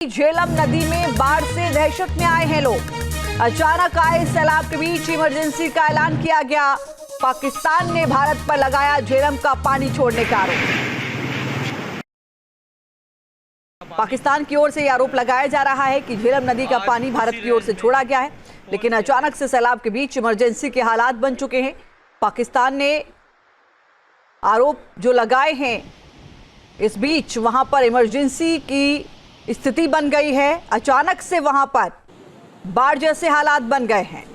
झेलम नदी में बाढ़ से दहशत में आए हैं लोग। अचानक आए सैलाब के बीच इमरजेंसी का ऐलान किया गया। पाकिस्तान ने भारत पर लगाया झेलम का पानी छोड़ने का आरोप। पाकिस्तान की ओर से यह आरोप लगाया जा रहा है कि झेलम नदी का पानी भारत की ओर से छोड़ा गया है, लेकिन अचानक से सैलाब के बीच इमरजेंसी के हालात बन चुके हैं। पाकिस्तान ने आरोप जो लगाए हैं, इस बीच वहां पर इमरजेंसी की स्थिति बन गई है। अचानक से वहां पर बाढ़ जैसे हालात बन गए हैं।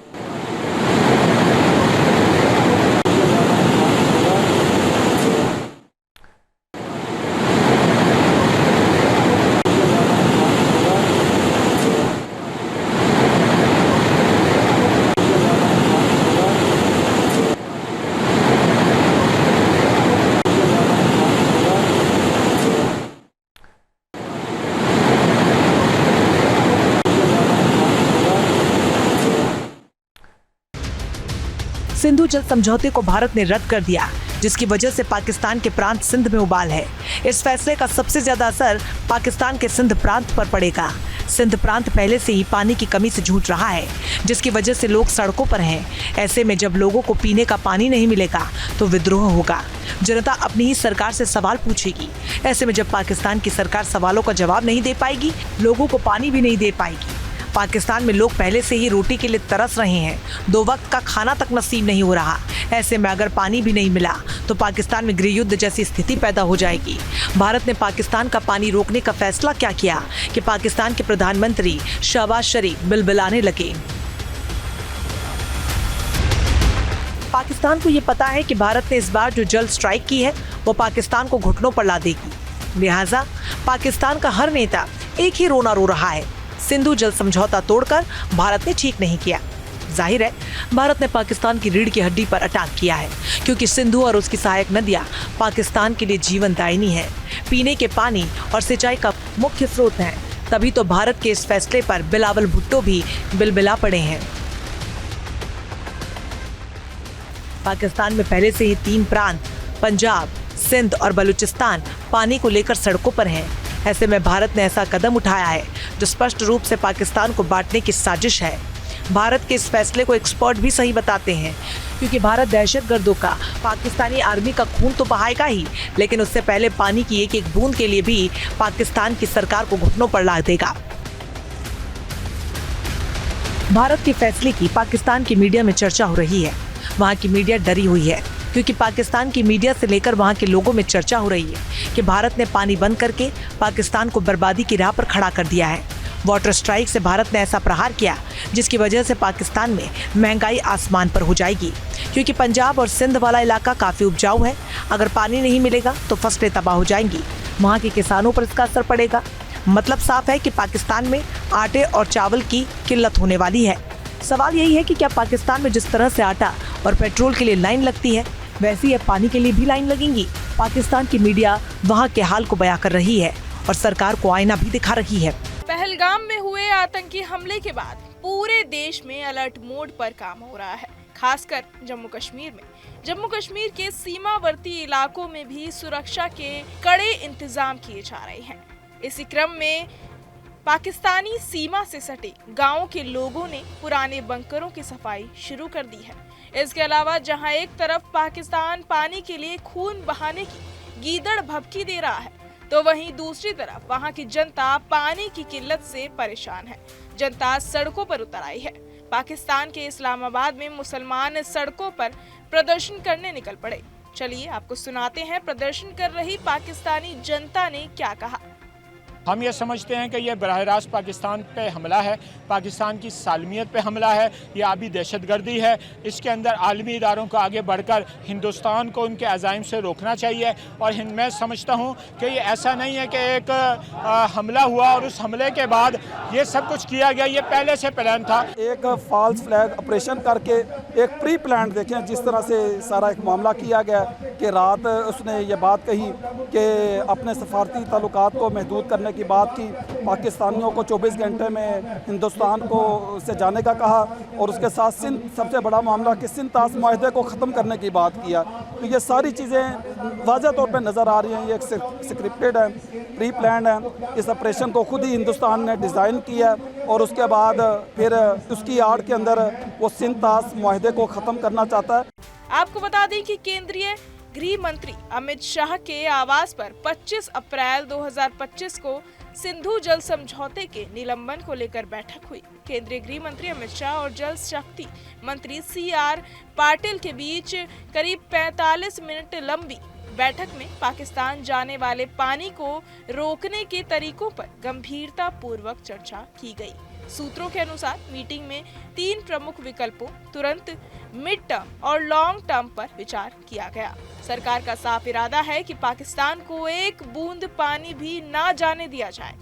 सिंधु जल समझौते को भारत ने रद्द कर दिया, जिसकी वजह से पाकिस्तान के प्रांत सिंध में उबाल है। इस फैसले का सबसे ज्यादा असर पाकिस्तान के सिंध प्रांत पर पड़ेगा। सिंध प्रांत पहले से ही पानी की कमी से जूझ रहा है, जिसकी वजह से लोग सड़कों पर हैं। ऐसे में जब लोगों को पीने का पानी नहीं मिलेगा तो विद्रोह होगा। जनता अपनी ही सरकार से सवाल पूछेगी। ऐसे में जब पाकिस्तान की सरकार सवालों का जवाब नहीं दे पाएगी, लोगों को पानी भी नहीं दे पाएगी। पाकिस्तान में लोग पहले से ही रोटी के लिए तरस रहे हैं, 2 वक्त का खाना तक नसीब नहीं हो रहा। ऐसे में अगर पानी भी नहीं मिला तो पाकिस्तान में गृह युद्ध जैसी स्थिति पैदा हो जाएगी। भारत ने पाकिस्तान का पानी रोकने का फैसला क्या किया कि पाकिस्तान के प्रधानमंत्री शहबाज शरीफ बिलबिलाने लगे। पाकिस्तान को ये पता है कि भारत ने इस बार जो जल स्ट्राइक की है वो पाकिस्तान को घुटनों पर ला देगी। लिहाजा पाकिस्तान का हर नेता एक ही रोना रो रहा है, सिंधु जल समझौता तोड़कर भारत ने ठीक नहीं किया। जाहिर है भारत ने पाकिस्तान की रीढ़ की हड्डी पर अटैक किया है, क्योंकि सिंधु और उसकी सहायक नदियां पाकिस्तान के लिए जीवनदायिनी है, पीने के पानी और सिंचाई का मुख्य स्रोत हैं। तभी तो भारत के इस फैसले पर बिलावल भुट्टो भी बिलबिला पड़े हैं। पाकिस्तान में पहले से ही 3 प्रांत पंजाब, सिंध और बलूचिस्तान पानी को लेकर सड़कों पर हैं। ऐसे में भारत ने ऐसा कदम उठाया है जो स्पष्ट रूप से पाकिस्तान को बांटने की साजिश है। भारत के इस फैसले को एक्सपर्ट भी सही बताते हैं, क्योंकि भारत दहशतगर्दों का पाकिस्तानी आर्मी का खून तो बहाएगा ही, लेकिन उससे पहले पानी की एक एक बूंद के लिए भी पाकिस्तान की सरकार को घुटनों पर ला देगा। भारत के फैसले की पाकिस्तान की मीडिया में चर्चा हो रही है। वहाँ की मीडिया डरी हुई है, क्योंकि पाकिस्तान की मीडिया से लेकर वहाँ के लोगों में चर्चा हो रही है कि भारत ने पानी बंद करके पाकिस्तान को बर्बादी की राह पर खड़ा कर दिया है। वाटर स्ट्राइक से भारत ने ऐसा प्रहार किया जिसकी वजह से पाकिस्तान में महंगाई आसमान पर हो जाएगी, क्योंकि पंजाब और सिंध वाला इलाका काफ़ी उपजाऊ है। अगर पानी नहीं मिलेगा तो फसलें तबाह हो जाएंगी, वहाँ के किसानों पर इसका असर पड़ेगा। मतलब साफ है कि पाकिस्तान में आटे और चावल की किल्लत होने वाली है। सवाल यही है कि क्या पाकिस्तान में जिस तरह से आटा और पेट्रोल के लिए लाइन लगती है, वैसी है पानी के लिए भी लाइन लगेंगी। पाकिस्तान की मीडिया वहां के हाल को बयां कर रही है और सरकार को आईना भी दिखा रही है। पहलगाम में हुए आतंकी हमले के बाद पूरे देश में अलर्ट मोड पर काम हो रहा है, खासकर जम्मू कश्मीर में। जम्मू कश्मीर के सीमावर्ती इलाकों में भी सुरक्षा के कड़े इंतजाम किए जा रहे हैं। इसी क्रम में पाकिस्तानी सीमा से सटे गांवों के लोगों ने पुराने बंकरों की सफाई शुरू कर दी है। इसके अलावा जहां एक तरफ पाकिस्तान पानी के लिए खून बहाने की गीदड़ भभकी दे रहा है, तो वहीं दूसरी तरफ वहां की जनता पानी की किल्लत से परेशान है। जनता सड़कों पर उतर आई है। पाकिस्तान के इस्लामाबाद में मुसलमान सड़कों पर प्रदर्शन करने निकल पड़े। चलिए आपको सुनाते हैं प्रदर्शन कर रही पाकिस्तानी जनता ने क्या कहा। हम ये समझते हैं कि ये बराह रास्त पाकिस्तान पे हमला है, पाकिस्तान की सालमियत पे हमला है, ये आबी दहशतगर्दी है। इसके अंदर आलमी इदारों को आगे बढ़कर हिंदुस्तान को उनके अज़ाइम से रोकना चाहिए। और मैं समझता हूँ कि ये ऐसा नहीं है कि एक हमला हुआ और उस हमले के बाद ये सब कुछ किया गया, ये पहले से प्लान था। एक फॉल्स फ्लैग ऑपरेशन करके एक प्री प्लान देखें जिस तरह से सारा एक मामला किया गया कि रात उसने ये बात कही कि अपने सफारती ताल्लुकात को महदूद करने की बात की, पाकिस्तानियों को 24 घंटे में हिंदुस्तान को से जाने का कहा, और उसके साथ सिंध सबसे बड़ा मामला कि सिंध ताश माहदे को ख़त्म करने की बात किया। तो ये सारी चीज़ें वाज़ह तौर पे नज़र आ रही हैं। ये एक स्क्रिप्टेड है, प्री प्लान है। इस ऑपरेशन को खुद ही हिंदुस्तान ने डिज़ाइन किया और उसके बाद फिर उसकी आड़ के अंदर वो सिंध ताश मुआहदे को ख़त्म करना चाहता है। आपको बता दें कि केंद्रीय गृह मंत्री अमित शाह के आवास पर 25 अप्रैल 2025 को सिंधु जल समझौते के निलंबन को लेकर बैठक हुई। केंद्रीय गृह मंत्री अमित शाह और जल शक्ति मंत्री CR पाटिल के बीच करीब 45 मिनट लंबी बैठक में पाकिस्तान जाने वाले पानी को रोकने के तरीकों पर गंभीरता पूर्वक चर्चा की गई। सूत्रों के अनुसार मीटिंग में 3 प्रमुख विकल्पों तुरंत, मिड टर्म और लॉन्ग टर्म पर विचार किया गया। सरकार का साफ इरादा है कि पाकिस्तान को एक बूंद पानी भी ना जाने दिया जाए।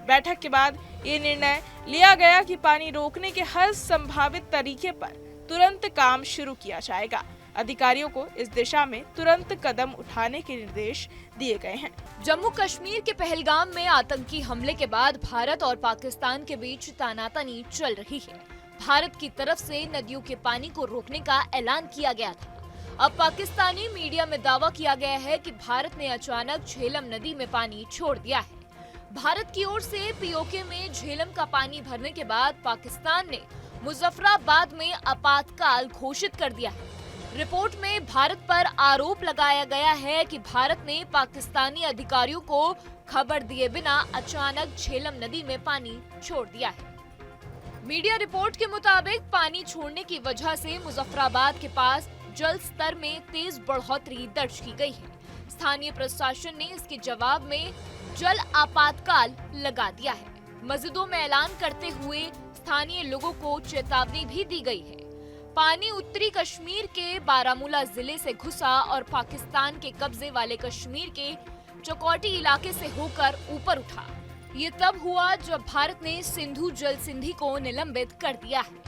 बैठक के बाद ये निर्णय लिया गया कि पानी रोकने के हर संभावित तरीके पर तुरंत काम शुरू किया जाएगा। अधिकारियों को इस दिशा में तुरंत कदम उठाने के निर्देश दिए गए हैं। जम्मू कश्मीर के पहलगाम में आतंकी हमले के बाद भारत और पाकिस्तान के बीच तानातनी चल रही है। भारत की तरफ से नदियों के पानी को रोकने का ऐलान किया गया था। अब पाकिस्तानी मीडिया में दावा किया गया है कि भारत ने अचानक झेलम नदी में पानी छोड़ दिया है। भारत की ओर से पीओके में झेलम का पानी भरने के बाद पाकिस्तान ने मुजफ्फराबाद में आपातकाल घोषित कर दिया है। रिपोर्ट में भारत पर आरोप लगाया गया है कि भारत ने पाकिस्तानी अधिकारियों को खबर दिए बिना अचानक झेलम नदी में पानी छोड़ दिया है। मीडिया रिपोर्ट के मुताबिक पानी छोड़ने की वजह से मुजफ्फराबाद के पास जल स्तर में तेज बढ़ोतरी दर्ज की गई है। स्थानीय प्रशासन ने इसके जवाब में जल आपातकाल लगा दिया है। मस्जिदों में ऐलान करते हुए स्थानीय लोगों को चेतावनी भी दी गई है। पानी उत्तरी कश्मीर के बारामूला जिले से घुसा और पाकिस्तान के कब्जे वाले कश्मीर के चौकोटी इलाके से होकर ऊपर उठा। ये तब हुआ जब भारत ने सिंधु जल सिंधी को निलंबित कर दिया है।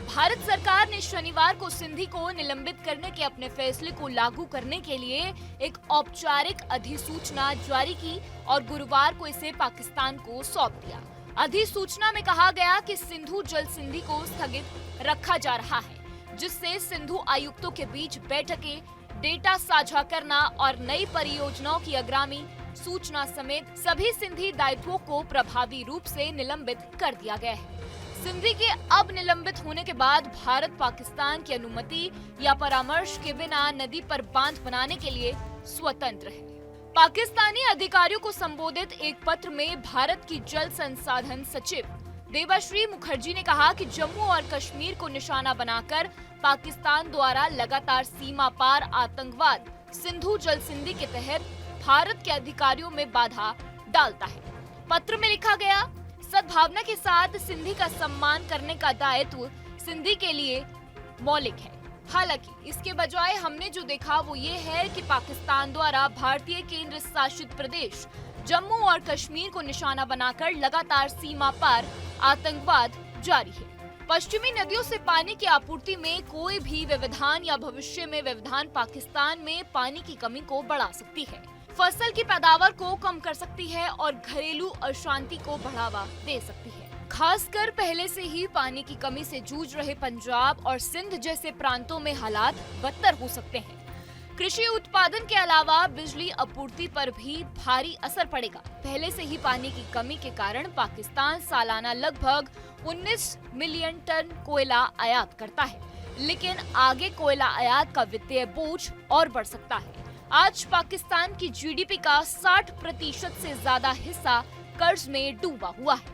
भारत सरकार ने शनिवार को सिंधी को निलंबित करने के अपने फैसले को लागू करने के लिए एक औपचारिक अधिसूचना जारी की और गुरुवार को इसे पाकिस्तान को सौंप दिया। अधिसूचना में कहा गया कि सिंधु जल सिंधी को स्थगित रखा जा रहा है, जिससे सिंधु आयुक्तों के बीच बैठकें, डेटा साझा करना और नई परियोजनाओं की अग्रामी सूचना समेत सभी सिंधी दायित्वों को प्रभावी रूप से निलंबित कर दिया गया है। सिंधी के अब निलंबित होने के बाद भारत पाकिस्तान की अनुमति या परामर्श के बिना नदी पर बांध बनाने के लिए स्वतंत्र है। पाकिस्तानी अधिकारियों को संबोधित एक पत्र में भारत की जल संसाधन सचिव देवाश्री मुखर्जी ने कहा कि जम्मू और कश्मीर को निशाना बनाकर पाकिस्तान द्वारा लगातार सीमा पार आतंकवाद सिंधु जल संधि के तहत भारत के अधिकारियों में बाधा डालता है। पत्र में लिखा गया, सद्भावना के साथ सिंधी का सम्मान करने का दायित्व सिंधी के लिए मौलिक है। हालांकि इसके बजाय हमने जो देखा वो ये है कि पाकिस्तान द्वारा भारतीय केंद्र शासित प्रदेश जम्मू और कश्मीर को निशाना बनाकर लगातार सीमा पार आतंकवाद जारी है। पश्चिमी नदियों से पानी की आपूर्ति में कोई भी व्यवधान या भविष्य में व्यवधान पाकिस्तान में पानी की कमी को बढ़ा सकती है, फसल की पैदावार को कम कर सकती है और घरेलू अशांति को बढ़ावा दे सकती है। खासकर पहले से ही पानी की कमी से जूझ रहे पंजाब और सिंध जैसे प्रांतों में हालात बदतर हो सकते हैं। कृषि उत्पादन के अलावा बिजली आपूर्ति पर भी भारी असर पड़ेगा। पहले से ही पानी की कमी के कारण पाकिस्तान सालाना लगभग 19 मिलियन टन कोयला आयात करता है, लेकिन आगे कोयला आयात का वित्तीय बोझ और बढ़ सकता है। आज पाकिस्तान की जीडीपी का 60% से ज्यादा हिस्सा कर्ज में डूबा हुआ है।